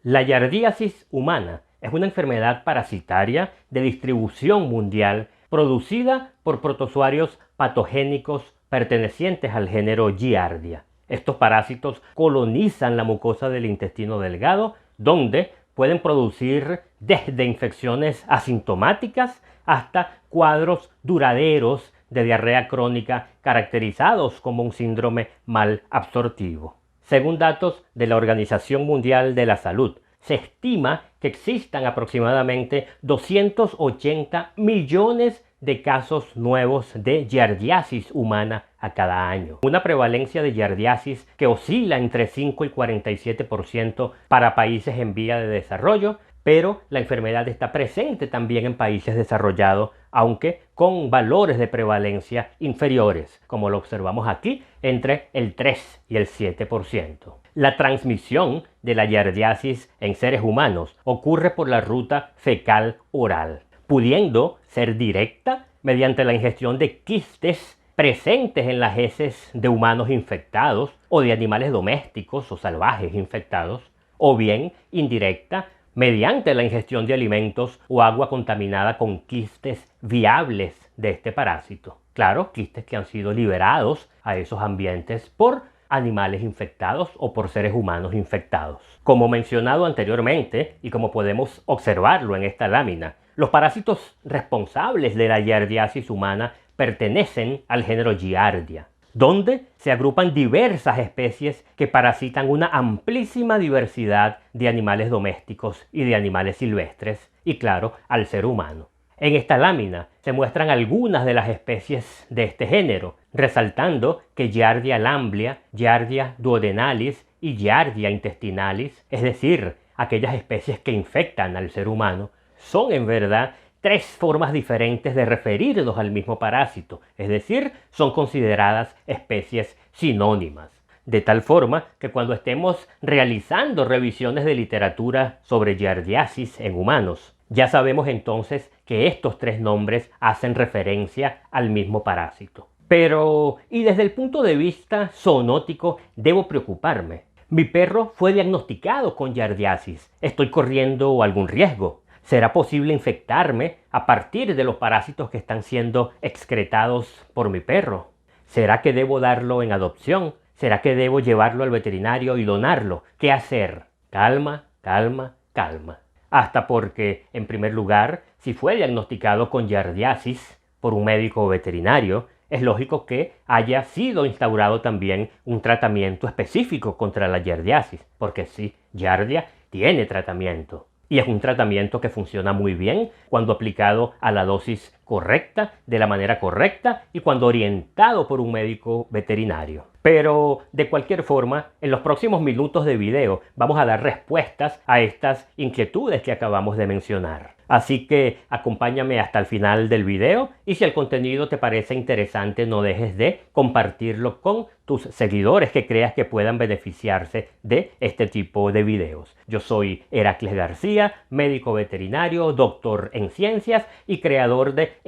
La giardiasis humana es una enfermedad parasitaria de distribución mundial producida por protozoarios patogénicos pertenecientes al género Giardia. Estos parásitos colonizan la mucosa del intestino delgado, donde pueden producir desde infecciones asintomáticas hasta cuadros duraderos de diarrea crónica caracterizados como un síndrome mal absortivo. Según datos de la Organización Mundial de la Salud, se estima que existan aproximadamente 280 millones de casos nuevos de giardiasis humana a cada año. Una prevalencia de giardiasis que oscila entre 5 y 47% para países en vía de desarrollo, pero la enfermedad está presente también en países desarrollados, aunque con valores de prevalencia inferiores, como lo observamos aquí, entre el 3 y el 7%. La transmisión de la giardiasis en seres humanos ocurre por la ruta fecal-oral, pudiendo ser directa mediante la ingestión de quistes presentes en las heces de humanos infectados o de animales domésticos o salvajes infectados, o bien indirecta mediante la ingestión de alimentos o agua contaminada con quistes viables de este parásito. Claro, quistes que han sido liberados a esos ambientes por animales infectados o por seres humanos infectados. Como mencionado anteriormente, y como podemos observarlo en esta lámina, los parásitos responsables de la giardiasis humana pertenecen al género Giardia, donde se agrupan diversas especies que parasitan una amplísima diversidad de animales domésticos y de animales silvestres, y claro, al ser humano. En esta lámina se muestran algunas de las especies de este género, resaltando que Giardia lamblia, Giardia duodenalis y Giardia intestinalis, es decir, aquellas especies que infectan al ser humano, son en verdad tres formas diferentes de referirnos al mismo parásito, es decir, son consideradas especies sinónimas. De tal forma que cuando estemos realizando revisiones de literatura sobre giardiasis en humanos, ya sabemos entonces que estos tres nombres hacen referencia al mismo parásito. Pero, ¿y desde el punto de vista zoonótico debo preocuparme? Mi perro fue diagnosticado con giardiasis. ¿Estoy corriendo algún riesgo? ¿Será posible infectarme a partir de los parásitos que están siendo excretados por mi perro? ¿Será que debo darlo en adopción? ¿Será que debo llevarlo al veterinario y donarlo? ¿Qué hacer? Calma, calma, calma. Hasta porque, en primer lugar, si fue diagnosticado con giardiasis por un médico veterinario, es lógico que haya sido instaurado también un tratamiento específico contra la giardiasis, porque sí, Giardia tiene tratamiento. Y es un tratamiento que funciona muy bien cuando aplicado a la dosis correcta, de la manera correcta y cuando orientado por un médico veterinario. Pero de cualquier forma, en los próximos minutos de video vamos a dar respuestas a estas inquietudes que acabamos de mencionar. Así que acompáñame hasta el final del video y si el contenido te parece interesante no dejes de compartirlo con tus seguidores que creas que puedan beneficiarse de este tipo de videos. Yo soy Heracles García, médico veterinario, doctor en ciencias y creador de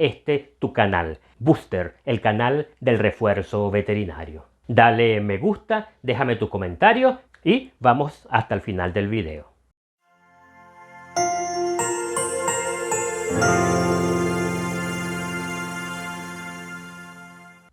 tu canal, Booster, el canal del refuerzo veterinario. Dale me gusta, déjame tu comentario y vamos hasta el final del video.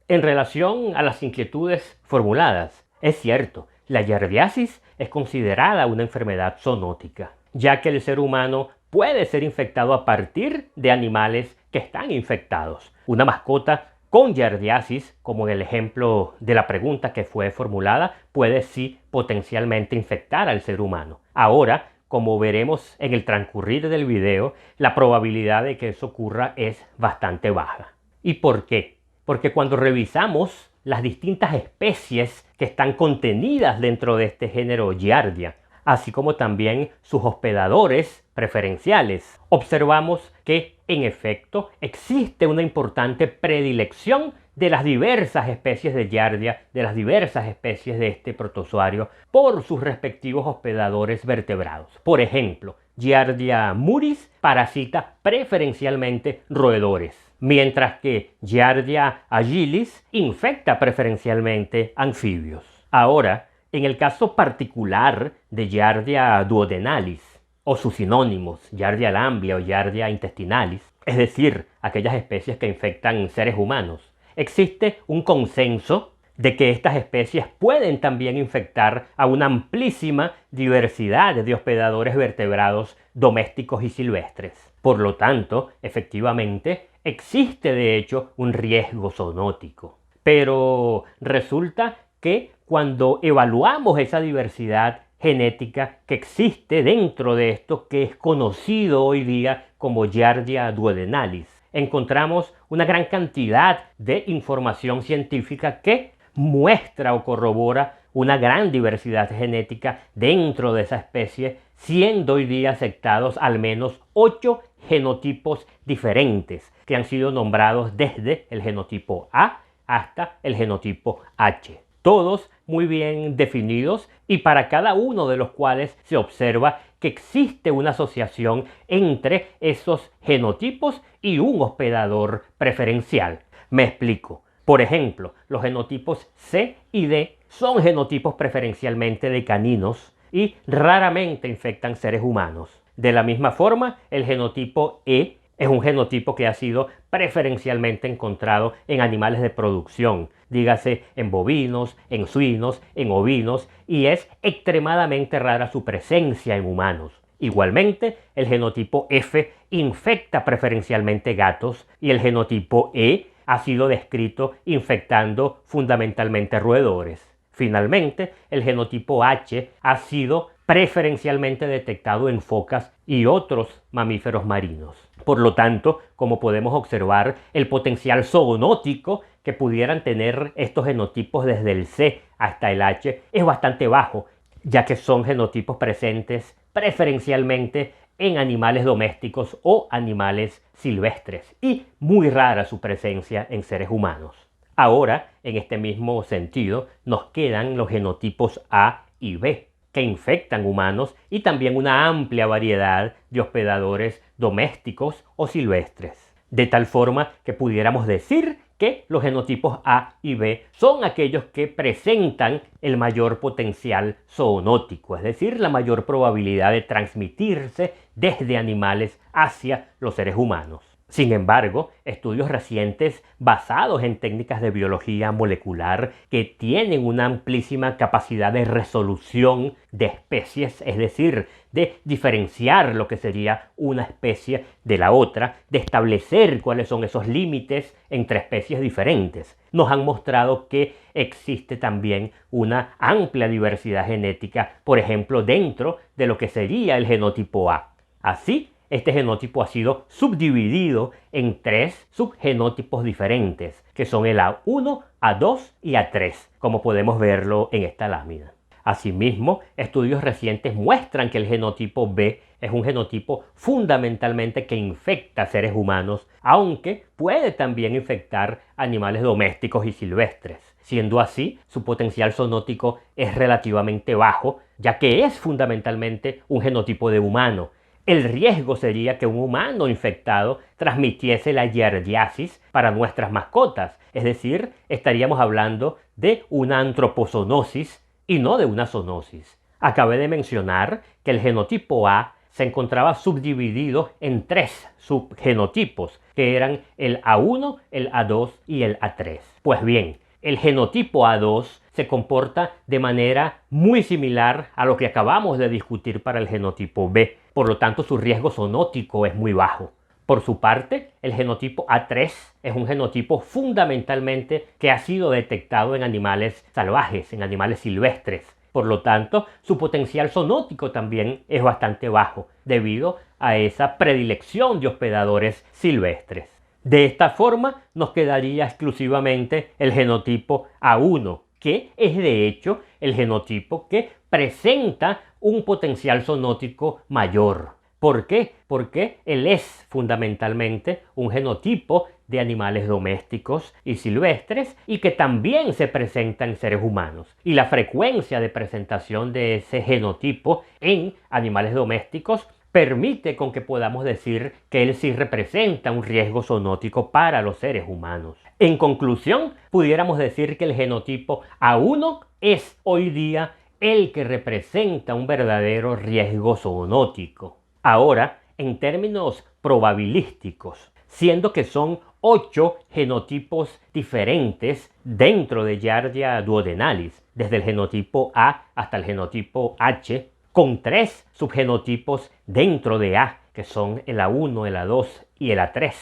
En relación a las inquietudes formuladas, es cierto, la giardiasis es considerada una enfermedad zoonótica, ya que el ser humano puede ser infectado a partir de animales que están infectados. Una mascota con giardiasis, como en el ejemplo de la pregunta que fue formulada, puede sí potencialmente infectar al ser humano. Ahora, como veremos en el transcurrir del video, la probabilidad de que eso ocurra es bastante baja. ¿Y por qué? Porque cuando revisamos las distintas especies que están contenidas dentro de este género Giardia, así como también sus hospedadores preferenciales, observamos que, en efecto, existe una importante predilección de las diversas especies de Giardia, de las diversas especies de este protozoario, por sus respectivos hospedadores vertebrados. Por ejemplo, Giardia muris parasita preferencialmente roedores, mientras que Giardia agilis infecta preferencialmente anfibios. Ahora, En el caso particular de Giardia duodenalis, o sus sinónimos, Giardia lamblia o Giardia intestinalis, es decir, aquellas especies que infectan seres humanos, existe un consenso de que estas especies pueden también infectar a una amplísima diversidad de hospedadores vertebrados domésticos y silvestres. Por lo tanto, efectivamente, existe de hecho un riesgo zoonótico. Pero resulta que cuando evaluamos esa diversidad genética que existe dentro de esto que es conocido hoy día como Giardia duodenalis, encontramos una gran cantidad de información científica que muestra o corrobora una gran diversidad genética dentro de esa especie, siendo hoy día aceptados al menos 8 genotipos diferentes que han sido nombrados desde el genotipo A hasta el genotipo H. Todos muy bien definidos y para cada uno de los cuales se observa que existe una asociación entre esos genotipos y un hospedador preferencial. Me explico. Por ejemplo, los genotipos C y D son genotipos preferencialmente de caninos y raramente infectan seres humanos. De la misma forma, el genotipo E es un genotipo que ha sido preferencialmente encontrado en animales de producción, dígase en bovinos, en suinos, en ovinos, y es extremadamente rara su presencia en humanos. Igualmente, el genotipo F infecta preferencialmente gatos y el genotipo E ha sido descrito infectando fundamentalmente roedores. Finalmente, el genotipo H ha sido preferencialmente detectado en focas y otros mamíferos marinos. Por lo tanto, como podemos observar, el potencial zoonótico que pudieran tener estos genotipos desde el C hasta el H es bastante bajo, ya que son genotipos presentes preferencialmente en animales domésticos o animales silvestres y muy rara su presencia en seres humanos. Ahora, en este mismo sentido, nos quedan los genotipos A y B, que infectan humanos y también una amplia variedad de hospedadores domésticos o silvestres. De tal forma que pudiéramos decir que los genotipos A y B son aquellos que presentan el mayor potencial zoonótico, es decir, la mayor probabilidad de transmitirse desde animales hacia los seres humanos. Sin embargo, estudios recientes basados en técnicas de biología molecular que tienen una amplísima capacidad de resolución de especies, es decir, de diferenciar lo que sería una especie de la otra, de establecer cuáles son esos límites entre especies diferentes, nos han mostrado que existe también una amplia diversidad genética, por ejemplo, dentro de lo que sería el genotipo A. Así, este genotipo ha sido subdividido en 3 subgenotipos diferentes, que son el A1, A2 y A3, como podemos verlo en esta lámina. Asimismo, estudios recientes muestran que el genotipo B es un genotipo fundamentalmente que infecta seres humanos, aunque puede también infectar animales domésticos y silvestres. Siendo así, su potencial zoonótico es relativamente bajo, ya que es fundamentalmente un genotipo de humano. El riesgo sería que un humano infectado transmitiese la giardiasis para nuestras mascotas, es decir, estaríamos hablando de una antropozoonosis y no de una zoonosis. Acabé de mencionar que el genotipo A se encontraba subdividido en 3 subgenotipos, que eran el A1, el A2 y el A3. Pues bien, el genotipo A2 se comporta de manera muy similar a lo que acabamos de discutir para el genotipo B. Por lo tanto, su riesgo zoonótico es muy bajo. Por su parte, el genotipo A3 es un genotipo fundamentalmente que ha sido detectado en animales salvajes, en animales silvestres. Por lo tanto, su potencial zoonótico también es bastante bajo, debido a esa predilección de hospedadores silvestres. De esta forma, nos quedaría exclusivamente el genotipo A1, que es de hecho el genotipo que presenta un potencial zoonótico mayor. ¿Por qué? Porque él es fundamentalmente un genotipo de animales domésticos y silvestres y que también se presenta en seres humanos. Y la frecuencia de presentación de ese genotipo en animales domésticos permite con que podamos decir que él sí representa un riesgo zoonótico para los seres humanos. En conclusión, pudiéramos decir que el genotipo A1 es hoy día el que representa un verdadero riesgo zoonótico. Ahora, en términos probabilísticos, siendo que son 8 genotipos diferentes dentro de Giardia duodenalis, desde el genotipo A hasta el genotipo H, con 3 subgenotipos dentro de A, que son el A1, el A2 y el A3,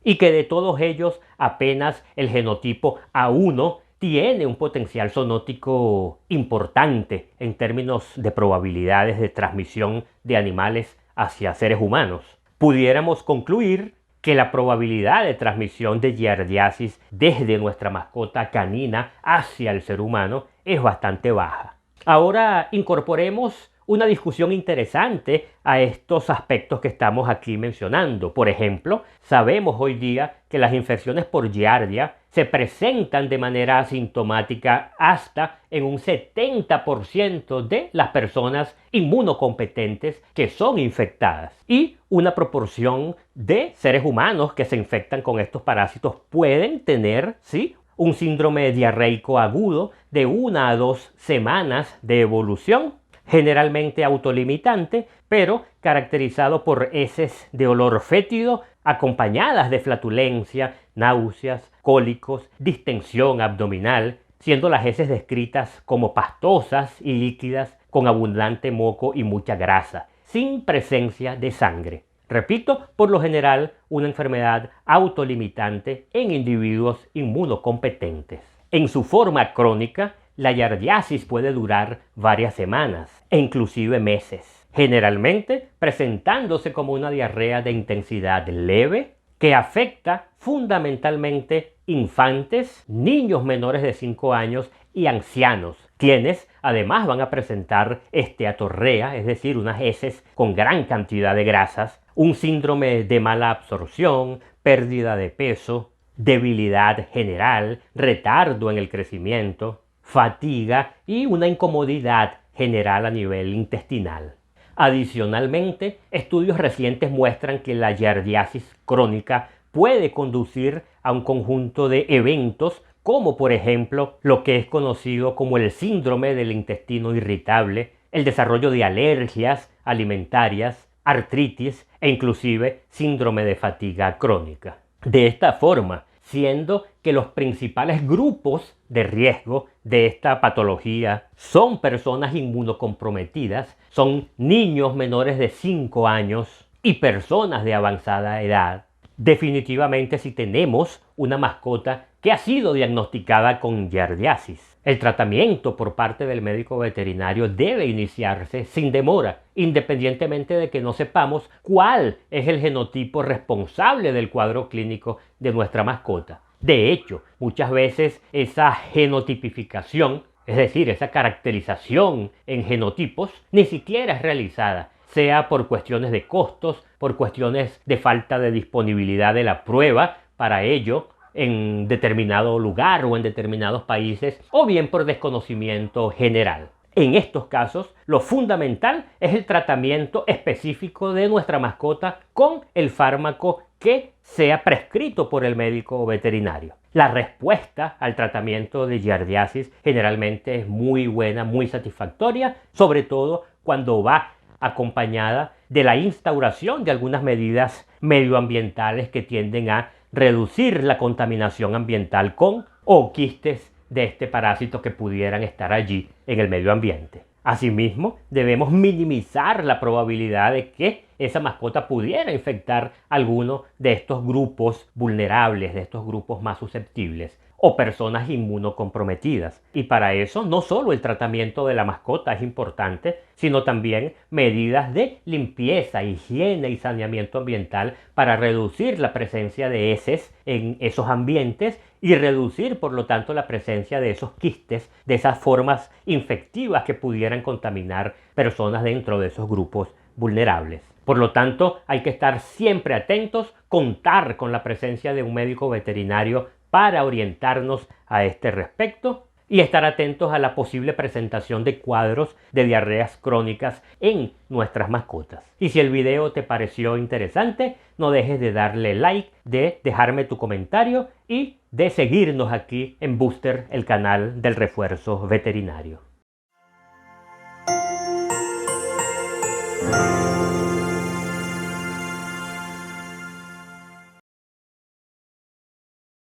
y que de todos ellos apenas el genotipo A1 tiene un potencial zoonótico importante en términos de probabilidades de transmisión de animales hacia seres humanos. Pudiéramos concluir que la probabilidad de transmisión de giardiasis desde nuestra mascota canina hacia el ser humano es bastante baja. Ahora incorporemos una discusión interesante a estos aspectos que estamos aquí mencionando. Por ejemplo, sabemos hoy día que las infecciones por giardia se presentan de manera asintomática hasta en un 70% de las personas inmunocompetentes que son infectadas. Y una proporción de seres humanos que se infectan con estos parásitos pueden tener, ¿sí?, un síndrome diarreico agudo de 1 a 2 semanas de evolución, generalmente autolimitante, pero caracterizado por heces de olor fétido acompañadas de flatulencia, náuseas, cólicos, distensión abdominal, siendo las heces descritas como pastosas y líquidas con abundante moco y mucha grasa, sin presencia de sangre. Repito, por lo general, una enfermedad autolimitante en individuos inmunocompetentes. En su forma crónica, la giardiasis puede durar varias semanas e inclusive meses, generalmente presentándose como una diarrea de intensidad leve que afecta fundamentalmente infantes, niños menores de 5 años y ancianos, quienes además van a presentar esteatorrea, es decir, unas heces con gran cantidad de grasas, un síndrome de mala absorción, pérdida de peso, debilidad general, retardo en el crecimiento, fatiga y una incomodidad general a nivel intestinal. Adicionalmente, estudios recientes muestran que la giardiasis crónica puede conducir a un conjunto de eventos como por ejemplo lo que es conocido como el síndrome del intestino irritable, el desarrollo de alergias alimentarias, artritis e inclusive síndrome de fatiga crónica. De esta forma, siendo que los principales grupos de riesgo de esta patología son personas inmunocomprometidas, son niños menores de 5 años y personas de avanzada edad, definitivamente si tenemos una mascota que ha sido diagnosticada con giardiasis, el tratamiento por parte del médico veterinario debe iniciarse sin demora, independientemente de que no sepamos cuál es el genotipo responsable del cuadro clínico de nuestra mascota. De hecho, muchas veces esa genotipificación, es decir, esa caracterización en genotipos, ni siquiera es realizada, sea por cuestiones de costos, por cuestiones de falta de disponibilidad de la prueba para ello en determinado lugar o en determinados países, o bien por desconocimiento general. En estos casos, lo fundamental es el tratamiento específico de nuestra mascota con el fármaco que sea prescrito por el médico veterinario. La respuesta al tratamiento de giardiasis generalmente es muy buena, muy satisfactoria, sobre todo cuando va acompañada de la instauración de algunas medidas medioambientales que tienden a reducir la contaminación ambiental con o quistes de este parásito que pudieran estar allí en el medio ambiente. Asimismo, debemos minimizar la probabilidad de que esa mascota pudiera infectar alguno de estos grupos vulnerables, de estos grupos más susceptibles o personas inmunocomprometidas. Y para eso no solo el tratamiento de la mascota es importante, sino también medidas de limpieza, higiene y saneamiento ambiental para reducir la presencia de heces en esos ambientes y reducir por lo tanto la presencia de esos quistes, de esas formas infectivas que pudieran contaminar personas dentro de esos grupos vulnerables. Por lo tanto, hay que estar siempre atentos, contar con la presencia de un médico veterinario para orientarnos a este respecto y estar atentos a la posible presentación de cuadros de diarreas crónicas en nuestras mascotas. Y si el video te pareció interesante, no dejes de darle like, de dejarme tu comentario y de seguirnos aquí en Booster, el canal del refuerzo veterinario.